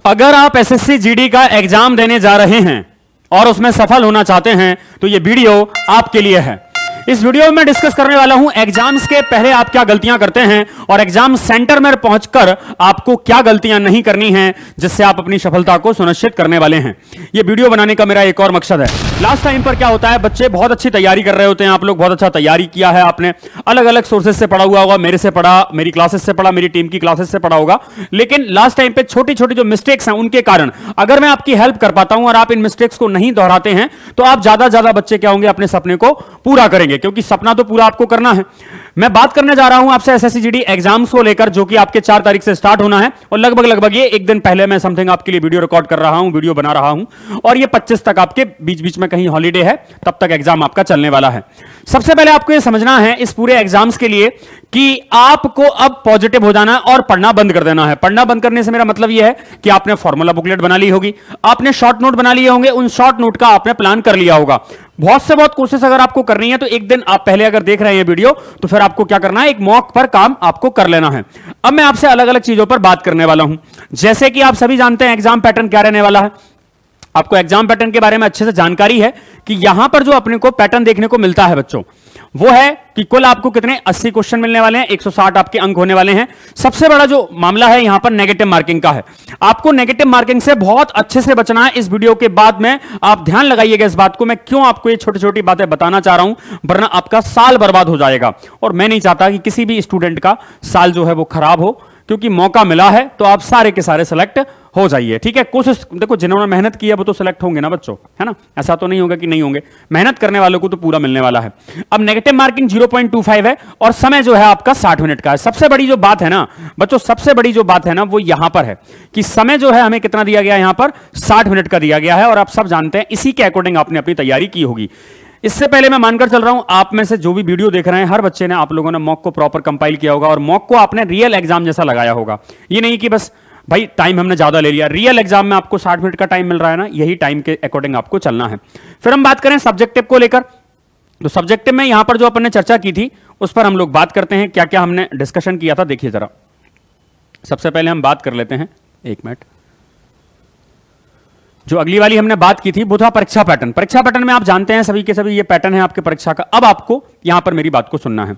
अगर आप SSC GD का एग्जाम देने जा रहे हैं और उसमें सफल होना चाहते हैं तो यह वीडियो आपके लिए है। इस वीडियो में मैं डिस्कस करने वाला हूं एग्जाम्स के पहले आप क्या गलतियां करते हैं और एग्जाम सेंटर में पहुंचकर आपको क्या गलतियां नहीं करनी हैं जिससे आप अपनी सफलता को सुनिश्चित करने वाले हैं। यह वीडियो बनाने का मेरा एक और मकसद है। लास्ट टाइम पर क्या होता है, बच्चे बहुत अच्छी तैयारी कर रहे होते हैं, आप लोग बहुत अच्छा तैयारी किया है, आपने अलग अलग सोर्सेज से पढ़ा हुआ होगा, मेरे से पढ़ा, मेरी क्लासेस से पढ़ा, मेरी टीम की क्लासेस से पढ़ा होगा, लेकिन लास्ट टाइम पे छोटी छोटी जो मिस्टेक्स हैं उनके कारण अगर मैं आपकी हेल्प कर पाता हूं और आप इन मिस्टेक्स को नहीं दोहराते हैं तो आप ज्यादा बच्चे क्या होंगे, अपने सपने को पूरा करेंगे, क्योंकि सपना तो पूरा आपको करना है। मैं बात करने जा रहा हूं आपसे एसएससी जीडी एग्जाम्स को लेकर, जो कि आपके 4 तारीख से स्टार्ट होना है और लगभग ये एक दिन पहले मैं समथिंग आपके लिए वीडियो रिकॉर्ड कर रहा हूं, वीडियो बना रहा हूं और ये 25 तक आपके बीच बीच में कहीं हॉलीडे है, तब तक एग्जाम आपका चलने वाला है। सबसे पहले आपको यह समझना है इस पूरे एग्जाम्स के लिए कि आपको अब पॉजिटिव हो जाना है और पढ़ना बंद कर देना है। पढ़ना बंद करने से मेरा मतलब यह है कि आपने फॉर्मूला बुकलेट बना ली होगी, आपने शॉर्ट नोट बना लिए होंगे, उन शॉर्ट नोट का आपने प्लान कर लिया होगा। बहुत से बहुत कोशिश अगर आपको करनी है तो एक दिन आप पहले अगर देख रहे हैं वीडियो तो फिर आपको क्या करना है, एक मॉक पर काम आपको कर लेना है। अब मैं आपसे अलग अलग चीजों पर बात करने वाला हूं। जैसे कि आप सभी जानते हैं एग्जाम पैटर्न क्या रहने वाला है, आपको एग्जाम पैटर्न के बारे में अच्छे से जानकारी है कि यहां पर जो अपने को पैटर्न देखने को मिलता है बच्चों, वो है कि कुल आपको कितने 80 क्वेश्चन मिलने वाले हैं, 160 आपके अंक होने वाले हैं। सबसे बड़ा जो मामला है यहां पर नेगेटिव मार्किंग का है। आपको नेगेटिव मार्किंग से बहुत अच्छे से बचना है। इस वीडियो के बाद में आप ध्यान लगाइएगा इस बात को, मैं क्यों आपको ये छोटी छोटी बातें बताना चाह रहा हूं, वरना आपका साल बर्बाद हो जाएगा और मैं नहीं चाहता कि किसी भी स्टूडेंट का साल जो है वो खराब हो, क्योंकि मौका मिला है तो आप सारे के सारे सेलेक्ट हो जाइए। ठीक है, कोशिश देखो, जिन्होंने मेहनत की है वो तो सेलेक्ट होंगे ना बच्चों, है ना, ऐसा तो नहीं होगा कि नहीं होंगे, मेहनत करने वालों को तो पूरा मिलने वाला है। अब नेगेटिव मार्किंग 0.25 है और समय जो है आपका 60 मिनट का है। सबसे बड़ी जो बात है ना बच्चों, सबसे बड़ी जो बात है ना वो यहां पर है कि समय जो है हमें कितना दिया गया, यहां पर 60 मिनट का दिया गया है और आप सब जानते हैं इसी के अकॉर्डिंग आपने अपनी तैयारी की होगी। इससे पहले मैं मानकर चल रहा हूं आप में से जो भी वीडियो देख रहे हैं हर बच्चे ने, आप लोगों ने मॉक को प्रॉपर कंपाइल किया होगा और मॉक को आपने रियल एग्जाम जैसा लगाया होगा। ये नहीं कि बस भाई टाइम हमने ज्यादा ले लिया, रियल एग्जाम में आपको 60 मिनट का टाइम मिल रहा है ना, यही टाइम के अकॉर्डिंग आपको चलना है। फिर हम बात करें सब्जेक्टिव को लेकर, तो सब्जेक्टिव में यहां पर जो अपन ने चर्चा की थी उस पर हम लोग बात करते हैं, क्या क्या हमने डिस्कशन किया था। देखिए जरा, सबसे पहले हम बात कर लेते हैं, एक मिनट, जो अगली वाली हमने बात की थी वो था परीक्षा पैटर्न। परीक्षा पैटर्न में आप जानते हैं सभी के सभी ये पैटर्न है आपके परीक्षा का। अब आपको यहां पर मेरी बात को सुनना है।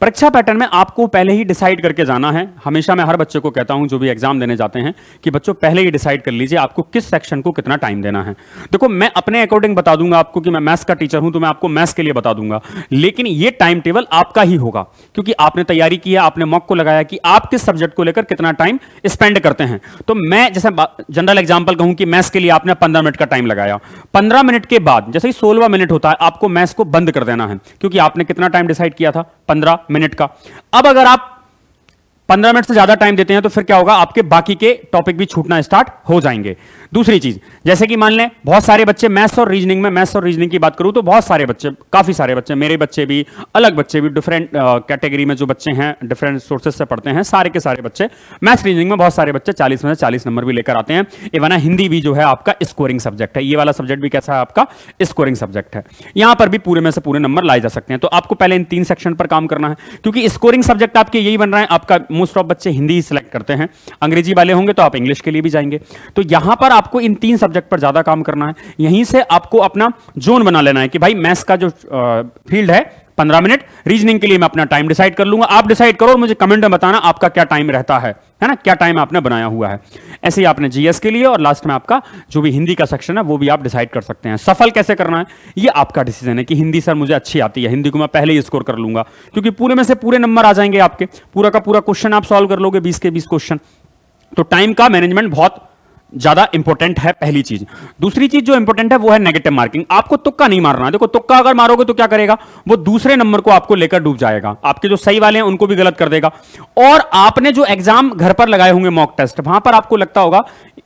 परीक्षा पैटर्न में आपको पहले ही डिसाइड करके जाना है। हमेशा मैं हर बच्चे को कहता हूं जो भी एग्जाम देने जाते हैं कि बच्चों पहले ही डिसाइड कर लीजिए आपको किस सेक्शन को कितना टाइम देना है। देखो, मैं अपने अकॉर्डिंग बता दूंगा आपको कि मैं मैथ्स का टीचर हूं तो मैं आपको मैथ्स के लिए बता दूंगा, लेकिन ये टाइम टेबल आपका ही होगा क्योंकि आपने तैयारी की है, आपने मॉक को लगाया कि आप किस सब्जेक्ट को लेकर कितना टाइम स्पेंड करते हैं। तो मैं जैसे जनरल एग्जाम्पल कहूं कि मैथ्स के लिए आपने 15 मिनट का टाइम लगाया, 15 मिनट के बाद जैसे ही 16वां मिनट होता है आपको मैथ्स को बंद कर देना है, क्योंकि आपने कितना टाइम डिसाइड किया था, 15 मिनट का। अब अगर आप 15 मिनट से ज्यादा टाइम देते हैं तो फिर क्या होगा, आपके बाकी के टॉपिक भी छूटना स्टार्ट हो जाएंगे। दूसरी चीज, जैसे कि मान लें बहुत सारे बच्चे मैथ्स और रीजनिंग में, मैथ्स और रीजनिंग की बात करूं तो बहुत सारे बच्चे, काफी सारे बच्चे, मेरे बच्चे भी, अलग बच्चे भी, डिफरेंट कैटेगरी में जो बच्चे हैं डिफरेंट सोर्सेज से पढ़ते हैं, सारे के सारे बच्चे मैथ्स रीजनिंग में बहुत सारे बच्चे 40 में से 40 नंबर भी लेकर आते हैं। इवन हिंदी भी जो है आपका स्कोरिंग सब्जेक्ट है, ये वाला सब्जेक्ट भी कैसा है आपका, स्कोरिंग सब्जेक्ट है। यहां पर भी पूरे में से पूरे नंबर लाए जा सकते हैं। तो आपको पहले इन 3 सेक्शन पर काम करना है, क्योंकि स्कोरिंग सब्जेक्ट आपके यही बन रहा है। आपका मोस्ट ऑफ बच्चे हिंदी ही सिलेक्ट करते हैं, अंग्रेजी वाले होंगे तो आप इंग्लिश के लिए भी जाएंगे। तो यहां पर आपको इन 3 सब्जेक्ट पर ज्यादा काम करना है। यहीं से आपको अपना जोन बना लेना है कि भाई मैथ्स का जो फील्ड है 15 मिनट, रीजनिंग के लिए मैं अपना टाइम डिसाइड कर लूंगा। आप डिसाइड करो और मुझे कमेंट में बताना आपका क्या टाइम रहता है ना, क्या टाइम आपने बनाया हुआ है। ऐसे ही आपने जीएस के लिए और लास्ट में आपका जो भी हिंदी का सेक्शन है वो भी आप डिसाइड कर सकते हैं। सफल कैसे करना है ये आपका डिसीजन है कि हिंदी सर मुझे अच्छी आती है, हिंदी को मैं पहले ही स्कोर कर लूंगा, क्योंकि पूरे में से पूरे नंबर आ जाएंगे आपके, पूरा का पूरा क्वेश्चन आप सॉल्व कर लोगे, 20 के 20 क्वेश्चन। तो टाइम का मैनेजमेंट बहुत ज्यादा इंपॉर्टेंट है, पहली चीज। दूसरी चीज जो इंपॉर्टेंट है वो है नेगेटिव मार्किंग। आपको तुक्का नहीं मारना है। देखो, तुक्का अगर मारोगे तो क्या करेगा, वो दूसरे नंबर को आपको लेकर डूब जाएगा, आपके जो सही वाले हैं उनको भी गलत कर देगा। और आपने जो एग्जाम घर पर लगाए होंगे मॉक टेस्ट, वहां पर आपको लगता होगा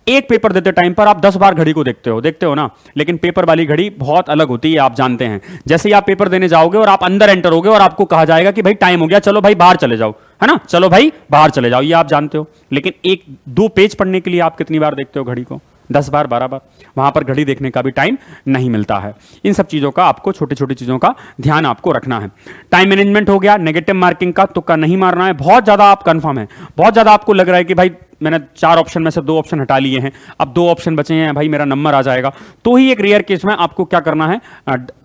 एक पेपर देते टाइम पर आप 10 बार घड़ी को देखते हो ना, लेकिन पेपर वाली घड़ी बहुत अलग होती है, आप जानते हैं। जैसे ही आप पेपर देने जाओगे और आप अंदर एंटर होगे और आपको कहा जाएगा कि भाई टाइम हो गया, चलो भाई बाहर चले जाओ, है ना, चलो भाई बाहर चले जाओ, ये आप जानते हो। लेकिन 1-2 पेज पढ़ने के लिए आप कितनी बार देखते हो घड़ी को, 10 बार 12 बार। वहां पर घड़ी देखने का भी टाइम नहीं मिलता है। इन सब चीजों का आपको, छोटी छोटी चीजों का ध्यान आपको रखना है। टाइम मैनेजमेंट हो गया, नेगेटिव मार्किंग का तुक्का नहीं मारना है। बहुत ज्यादा आप कंफर्म है, बहुत ज्यादा आपको लग रहा है कि भाई मैंने 4 ऑप्शन में से 2 ऑप्शन हटा लिए हैं, अब 2 ऑप्शन बचे हैं, भाई मेरा नंबर आ जाएगा, तो ही एक रेयर केस में आपको क्या करना है,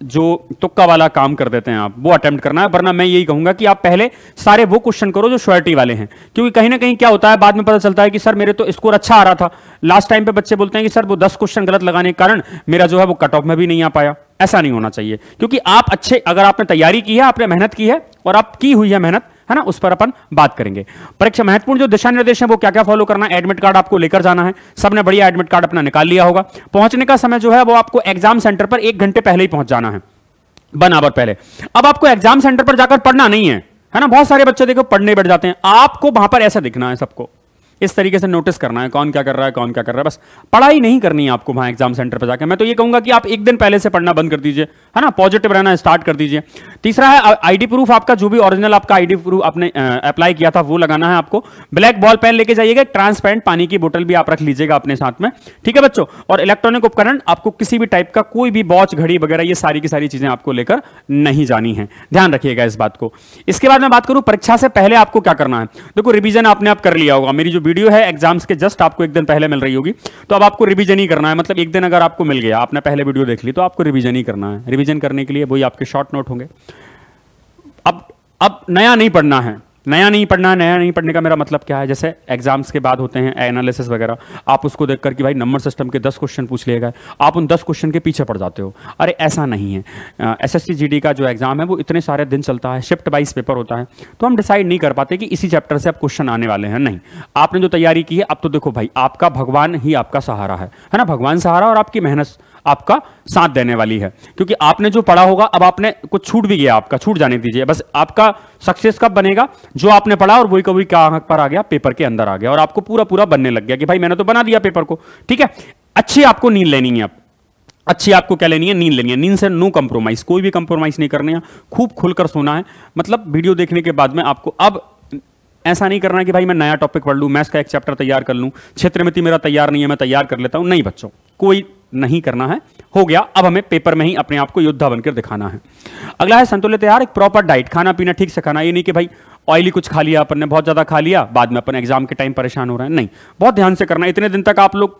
जो तुक्का वाला काम कर देते हैं आप, वो अटेम्प्ट करना है। वरना मैं यही कहूंगा कि आप पहले सारे वो क्वेश्चन करो जो श्योरिटी वाले हैं, क्योंकि कहीं ना कहीं क्या होता है, बाद में पता चलता है कि सर मेरे तो स्कोर अच्छा आ रहा था, लास्ट टाइम पे बच्चे बोलते हैं कि सर वो 10 क्वेश्चन गलत लगाने के कारण मेरा जो है वो कट ऑफ में भी नहीं आ पाया। ऐसा नहीं होना चाहिए, क्योंकि आप अच्छे, अगर आपने तैयारी की है, आपने मेहनत की है और आप की हुई है मेहनत, है ना, उस पर अपन बात करेंगे। परीक्षा महत्वपूर्ण जो दिशा निर्देश है वो क्या क्या फॉलो करना है, एडमिट कार्ड आपको लेकर जाना है, सबने बढ़िया एडमिट कार्ड अपना निकाल लिया होगा। पहुंचने का समय जो है वो आपको एग्जाम सेंटर पर 1 घंटे पहले ही पहुंच जाना है, 1 आवर पहले। अब आपको एग्जाम सेंटर पर जाकर पढ़ना नहीं है ना, बहुत सारे बच्चे देखो पढ़ने बैठ जाते हैं, आपको वहां पर ऐसा दिखना है, सबको इस तरीके से नोटिस करना है कौन क्या कर रहा है, कौन क्या कर रहा है, बस पढ़ाई नहीं करनी है आपको वहां एग्जाम सेंटर पर जाकर। मैं तो ये कहूंगा कि आप 1 दिन पहले से पढ़ना बंद कर दीजिए, है ना, पॉजिटिव रहना स्टार्ट कर दीजिए। तीसरा है आईडी प्रूफ, आपका जो भी ओरिजिनल आपका आईडी प्रूफ आपने अप्लाई किया था वो लगाना है आपको। ब्लैक बॉल पेन लेके जाइएगा, ट्रांसपेरेंट पानी की बोतल भी आप रख लीजिएगा अपने साथ में, ठीक है बच्चों। और इलेक्ट्रॉनिक उपकरण आपको किसी भी टाइप का कोई भी वॉच घड़ी वगैरह ये सारी की सारी चीजें आपको लेकर नहीं जानी है, ध्यान रखिएगा इस बात को। इसके बाद मैं बात करूं परीक्षा से पहले आपको क्या करना है। देखो रिवीजन आपने आप कर लिया होगा, मेरी जो वीडियो है एग्जाम्स के जस्ट आपको 1 दिन पहले मिल रही होगी, तो अब आपको रिवीजन ही करना है। मतलब 1 दिन अगर आपको मिल गया, आपने पहले वीडियो देख ली, तो आपको रिवीजन ही करना है। रिवीजन करने के लिए वही आपके शॉर्ट नोट होंगे। अब नया नहीं पढ़ना है, नया नहीं पढ़ने का मेरा मतलब क्या है, जैसे एग्जाम्स के बाद होते हैं एनालिसिस वगैरह, आप उसको देखकर कि भाई नंबर सिस्टम के 10 क्वेश्चन पूछ लिए गए, आप उन 10 क्वेश्चन के पीछे पड़ जाते हो। अरे ऐसा नहीं है। एसएससी जीडी का जो एग्जाम है वो इतने सारे दिन चलता है, शिफ्ट वाइज पेपर होता है, तो हम डिसाइड नहीं कर पाते कि इसी चैप्टर से अब क्वेश्चन आने वाले हैं। नहीं, आपने जो तैयारी की है, अब तो देखो भाई आपका भगवान ही आपका सहारा है ना, भगवान सहारा और आपकी मेहनत आपका साथ देने वाली है। क्योंकि आपने जो पढ़ा होगा, अब आपने कुछ छूट भी गया, आपका छूट जाने दीजिए, बस आपका सक्सेस कब बनेगा, जो आपने पढ़ा और वही कभी कहां पर आ गया, पेपर के अंदर आ गया और आपको पूरा पूरा बनने लग गया कि भाई मैंने तो बना दिया पेपर को, ठीक है। अच्छी आपको नींद लेनी है, अब अच्छी आपको क्या लेनी है, नींद लेनी है। नींद से नो कंप्रोमाइज, कोई भी कंप्रोमाइज नहीं करनी है, खूब खुलकर सोना है। मतलब वीडियो देखने के बाद में आपको अब ऐसा नहीं करना है कि भाई मैं नया टॉपिक पढ़ लूं, मैथ्स का एक चैप्टर तैयार कर लूं, क्षेत्रमिति मेरा तैयार नहीं है मैं तैयार कर लेता हूं, नहीं बच्चों, कोई नहीं करना है, हो गया। अब हमें पेपर में ही अपने आप को योद्धा बनकर दिखाना है। अगला है संतुलित आहार, एक प्रॉपर डाइट, खाना पीना ठीक से खाना। ये नहीं कि भाई ऑयली कुछ खा लिया अपन ने, बहुत ज्यादा खा लिया, बाद में अपन एग्जाम के टाइम परेशान हो रहे हैं, नहीं, बहुत ध्यान से करना। इतने दिन तक आप लोग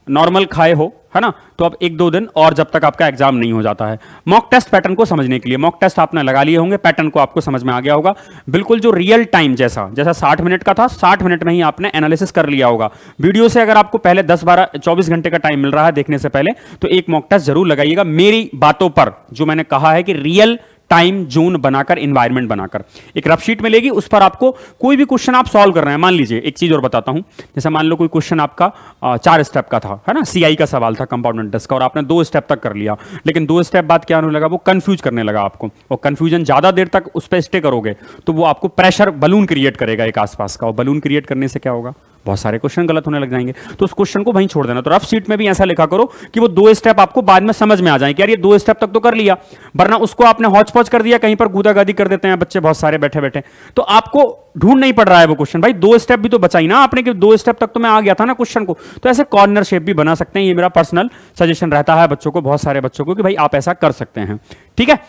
नॉर्मल खाए हो, है ना, तो अब 1-2 दिन और जब तक आपका एग्जाम नहीं हो जाता है। मॉक टेस्ट पैटर्न को समझने के लिए, मॉक टेस्ट आपने लगा लिए होंगे, पैटर्न को आपको समझ में आ गया होगा, बिल्कुल जो रियल टाइम जैसा 60 मिनट का था, 60 मिनट में ही आपने एनालिसिस कर लिया होगा। वीडियो से अगर आपको पहले 10-12-24 घंटे का टाइम मिल रहा है देखने से पहले, तो एक मॉक टेस्ट जरूर लगाइएगा मेरी बातों पर, जो मैंने कहा है कि रियल टाइम जोन बनाकर, एनवायरनमेंट बनाकर। एक रफ शीट मिलेगी, उस पर आपको कोई भी क्वेश्चन आप सॉल्व कर रहे हैं, मान लीजिए एक चीज और बताता हूं, जैसे मान लो कोई क्वेश्चन आपका 4 स्टेप का था, है ना, सीआई का सवाल था कंपाउंड इंटरेस्ट का, और आपने 2 स्टेप तक कर लिया, लेकिन 2 स्टेप बाद क्या होने लगा, वो कंफ्यूज करने लगा आपको, और कंफ्यूजन ज्यादा देर तक उस पर स्टे करोगे तो वो आपको प्रेशर बलून क्रिएट करेगा एक आसपास का, और बलून क्रिएट करने से क्या होगा, बहुत सारे क्वेश्चन गलत होने लग जाएंगे। तो उस क्वेश्चन को वहीं छोड़ देना। तो रफ शीट में भी ऐसा लिखा करो कि वो 2 स्टेप आपको बाद में समझ में आ जाए कि यार ये 2 स्टेप तक तो कर लिया, वरना उसको आपने हौच पौच कर दिया, कहीं पर गूदागादी कर देते हैं बच्चे बहुत सारे बैठे बैठे, तो आपको ढूंढ नहीं पड़ रहा है वो क्वेश्चन। भाई 2 स्टेप भी तो बचाई ना आपने, कि 2 स्टेप तक तो मैं आ गया था ना क्वेश्चन को। तो ऐसे कॉर्नर शेप भी बना सकते हैं, ये मेरा पर्सनल सजेशन रहता है बच्चों को, बहुत सारे बच्चों को, कि भाई आप ऐसा कर सकते हैं, ठीक है।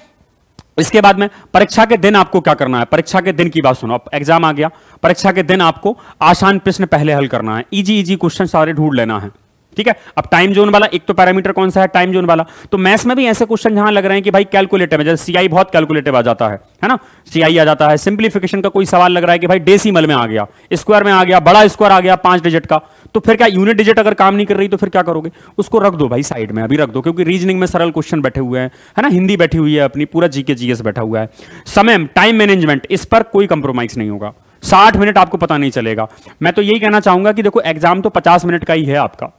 इसके बाद में परीक्षा के दिन आपको क्या करना है, परीक्षा के दिन की बात सुनो। अब एग्जाम आ गया, परीक्षा के दिन आपको आसान प्रश्न पहले हल करना है, इजी क्वेश्चन सारे ढूंढ लेना है, ठीक है। अब टाइम जोन वाला, एक तो पैरामीटर कौन सा है, टाइम जोन वाला। तो मैथ्स में भी ऐसे क्वेश्चन जहां लग रहे हैं कि भाई कैलकुलेटिव है, जैसे सीआई बहुत कैलकुलेटिव आ जाता है ना, सीआई आ जाता है। सिंप्लीफिकेशन का कोई सवाल लग रहा है कि भाई डेसिमल में आ गया, स्क्वायर में आ गया, बड़ा स्क्वायर आ गया 5 डिजिट का, तो फिर क्या यूनिट डिजिट अगर काम नहीं कर रही तो फिर क्या करोगे, उसको रख दो भाई साइड में, अभी रख दो, क्योंकि रीजनिंग में सरल क्वेश्चन बैठे हुए हैं, है ना, हिंदी बैठी हुई है अपनी, पूरा जीके जीएस बैठा हुआ है। समय, टाइम मैनेजमेंट, इस पर कोई कंप्रोमाइज नहीं होगा। 60 मिनट आपको पता नहीं चलेगा। मैं तो यही कहना चाहूंगा कि देखो एग्जाम तो 50 मिनट का ही है आपका,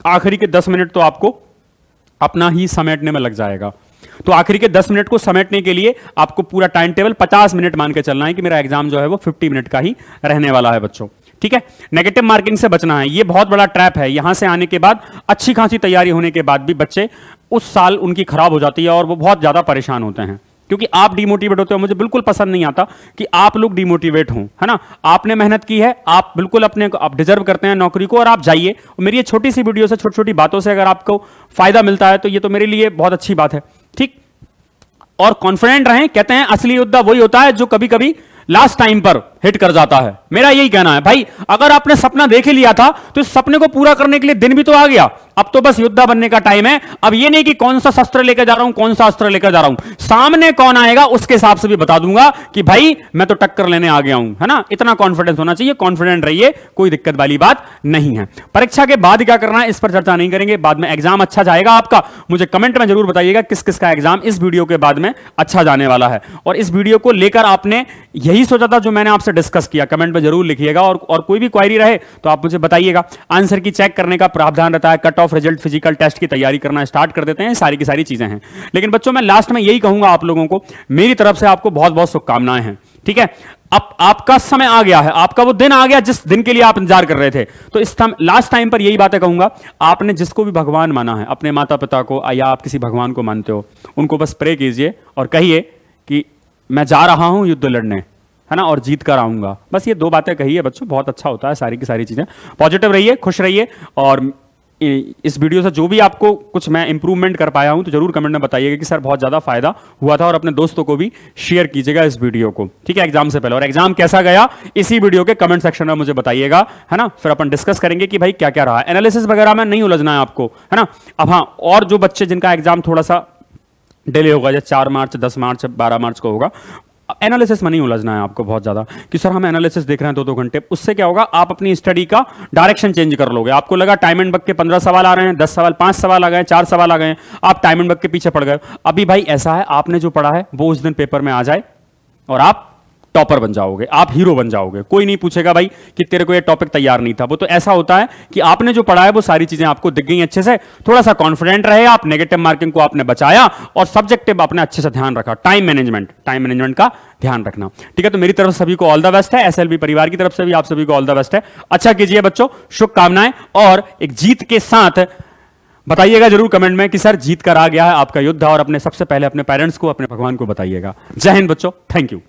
आखिरी के 10 मिनट तो आपको अपना ही समेटने में लग जाएगा। तो आखिरी के 10 मिनट को समेटने के लिए आपको पूरा टाइम टेबल 50 मिनट मान के चलना है कि मेरा एग्जाम जो है वो 50 मिनट का ही रहने वाला है बच्चों, ठीक है। नेगेटिव मार्किंग से बचना है, ये बहुत बड़ा ट्रैप है। यहां से आने के बाद अच्छी खासी तैयारी होने के बाद भी बच्चे उस साल उनकी खराब हो जाती है और वो बहुत ज्यादा परेशान होते हैं, क्योंकि आप डिमोटिवेट होते हो। मुझे बिल्कुल पसंद नहीं आता कि आप लोग डिमोटिवेट हों, है ना। आपने मेहनत की है, आप बिल्कुल अपने आप डिजर्व करते हैं नौकरी को, और आप जाइए। और मेरी ये छोटी सी वीडियो से, छोटी छोटी बातों से अगर आपको फायदा मिलता है तो ये तो मेरे लिए बहुत अच्छी बात है, ठीक। और कॉन्फिडेंट रहें, कहते हैं असली योद्धा वही होता है जो कभी कभी लास्ट टाइम पर हिट कर जाता है। मेरा यही कहना है भाई, अगर आपने सपना देख ही लिया था तो इस सपने को पूरा करने के लिए दिन भी तो आ गया। अब तो बस योद्धा बनने का टाइम है। अब ये नहीं कि कौन सा शस्त्र लेकर जा रहा हूं, कौन सा अस्त्र लेकर जा रहा हूं, सामने कौन आएगा उसके हिसाब से भी बता दूंगा कि भाई मैं तो टक्कर लेने आ गया हूं, है ना। इतना कॉन्फिडेंस होना चाहिए, कॉन्फिडेंट रहिए, कोई दिक्कत वाली बात नहीं है। परीक्षा के बाद क्या करना है इस पर चर्चा नहीं करेंगे, बाद में एग्जाम अच्छा जाएगा आपका। मुझे कमेंट में जरूर बताइएगा किस किस का एग्जाम इस वीडियो के बाद में अच्छा जाने वाला है, और इस वीडियो को लेकर आपने यही सोचा था जो मैंने आपसे डिस्कस किया, कमेंट में जरूर लिखिएगा। और कोई भी क्वेरी रहे तो आप मुझे बताइएगा। आंसर की चेक करने का प्रावधान रहता है, cut off result, physical test की तैयारी करना स्टार्ट कर देते हैं, सारी की सारी चीजें हैं। लेकिन बच्चों मैं लास्ट में यही कहूंगा आप लोगों को, मेरी तरफ से आपको बहुत बहुत शुभकामनाएं हैं, ठीक है। अब आपका समय आ गया है, आपका वो दिन आ गया जिस दिन के लिए आप इंतजार कर रहे थे। तो इस लास्ट टाइम पर यही बातें कहूंगा, आपने जिसको भी भगवान माना है, अपने माता पिता को या आप किसी भगवान को मानते हो, उनको बस प्रे कीजिए और कहिए कि मैं जा रहा हूं युद्ध लड़ने, है ना, और जीत कर आऊंगा। बस ये 2 बातें कहिए बच्चों, बहुत अच्छा होता है। सारी की सारी चीजें पॉजिटिव रहिए, खुश रहिए। और इस वीडियो से जो भी आपको कुछ मैं इंप्रूवमेंट कर पाया हूं तो जरूर कमेंट में बताइएगा कि सर बहुत ज्यादा फायदा हुआ था, और अपने दोस्तों को भी शेयर कीजिएगा इस वीडियो को, ठीक है, एग्जाम से पहले। और एग्जाम कैसा गया इसी वीडियो के कमेंट सेक्शन में मुझे बताइएगा, है ना। फिर अपन डिस्कस करेंगे कि भाई क्या क्या रहा, एनालिसिस वगैरह में नहीं उलझना है आपको, है ना। अब हाँ, और जो बच्चे जिनका एग्जाम थोड़ा सा डिले होगा, जैसे 4 मार्च, 10 मार्च, 12 मार्च को होगा, एनालिसिस में नहीं उलझना है आपको बहुत ज्यादा कि सर हम एनालिसिस देख रहे हैं 2-2 घंटे। उससे क्या होगा, आप अपनी स्टडी का डायरेक्शन चेंज कर लोगे। आपको लगा टाइम एंड बक के 15 सवाल आ रहे हैं, 10 सवाल, 5 सवाल आ गए, 4 सवाल आ गए, आप टाइम एंड बक के पीछे पड़ गए। अभी भाई ऐसा है, आपने जो पढ़ा है वो उस दिन पेपर में आ जाए और आप टॉपर बन जाओगे, आप हीरो बन जाओगे। कोई नहीं पूछेगा भाई कि तेरे को ये टॉपिक तैयार नहीं था। वो तो ऐसा होता है कि आपने जो पढ़ा है वो सारी चीजें आपको दिख गई अच्छे से, थोड़ा सा कॉन्फिडेंट रहे आप, नेगेटिव मार्किंग को आपने बचाया और सब्जेक्टिव आपने अच्छे से ध्यान रखा। टाइम मैनेजमेंट का ध्यान रखना, ठीक है। तो मेरी तरफ से सभी को ऑल द बेस्ट है, एसएलवी परिवार की तरफ से भी आप सभी को ऑल द बेस्ट है। अच्छा कीजिए बच्चों, शुभकामनाएं। और एक जीत के साथ बताइएगा जरूर कमेंट में कि सर जीत कर आ गया है आपका योद्धा, और अपने सबसे पहले अपने पेरेंट्स को, अपने भगवान को बताइएगा। जय हिंद बच्चों, थैंक यू।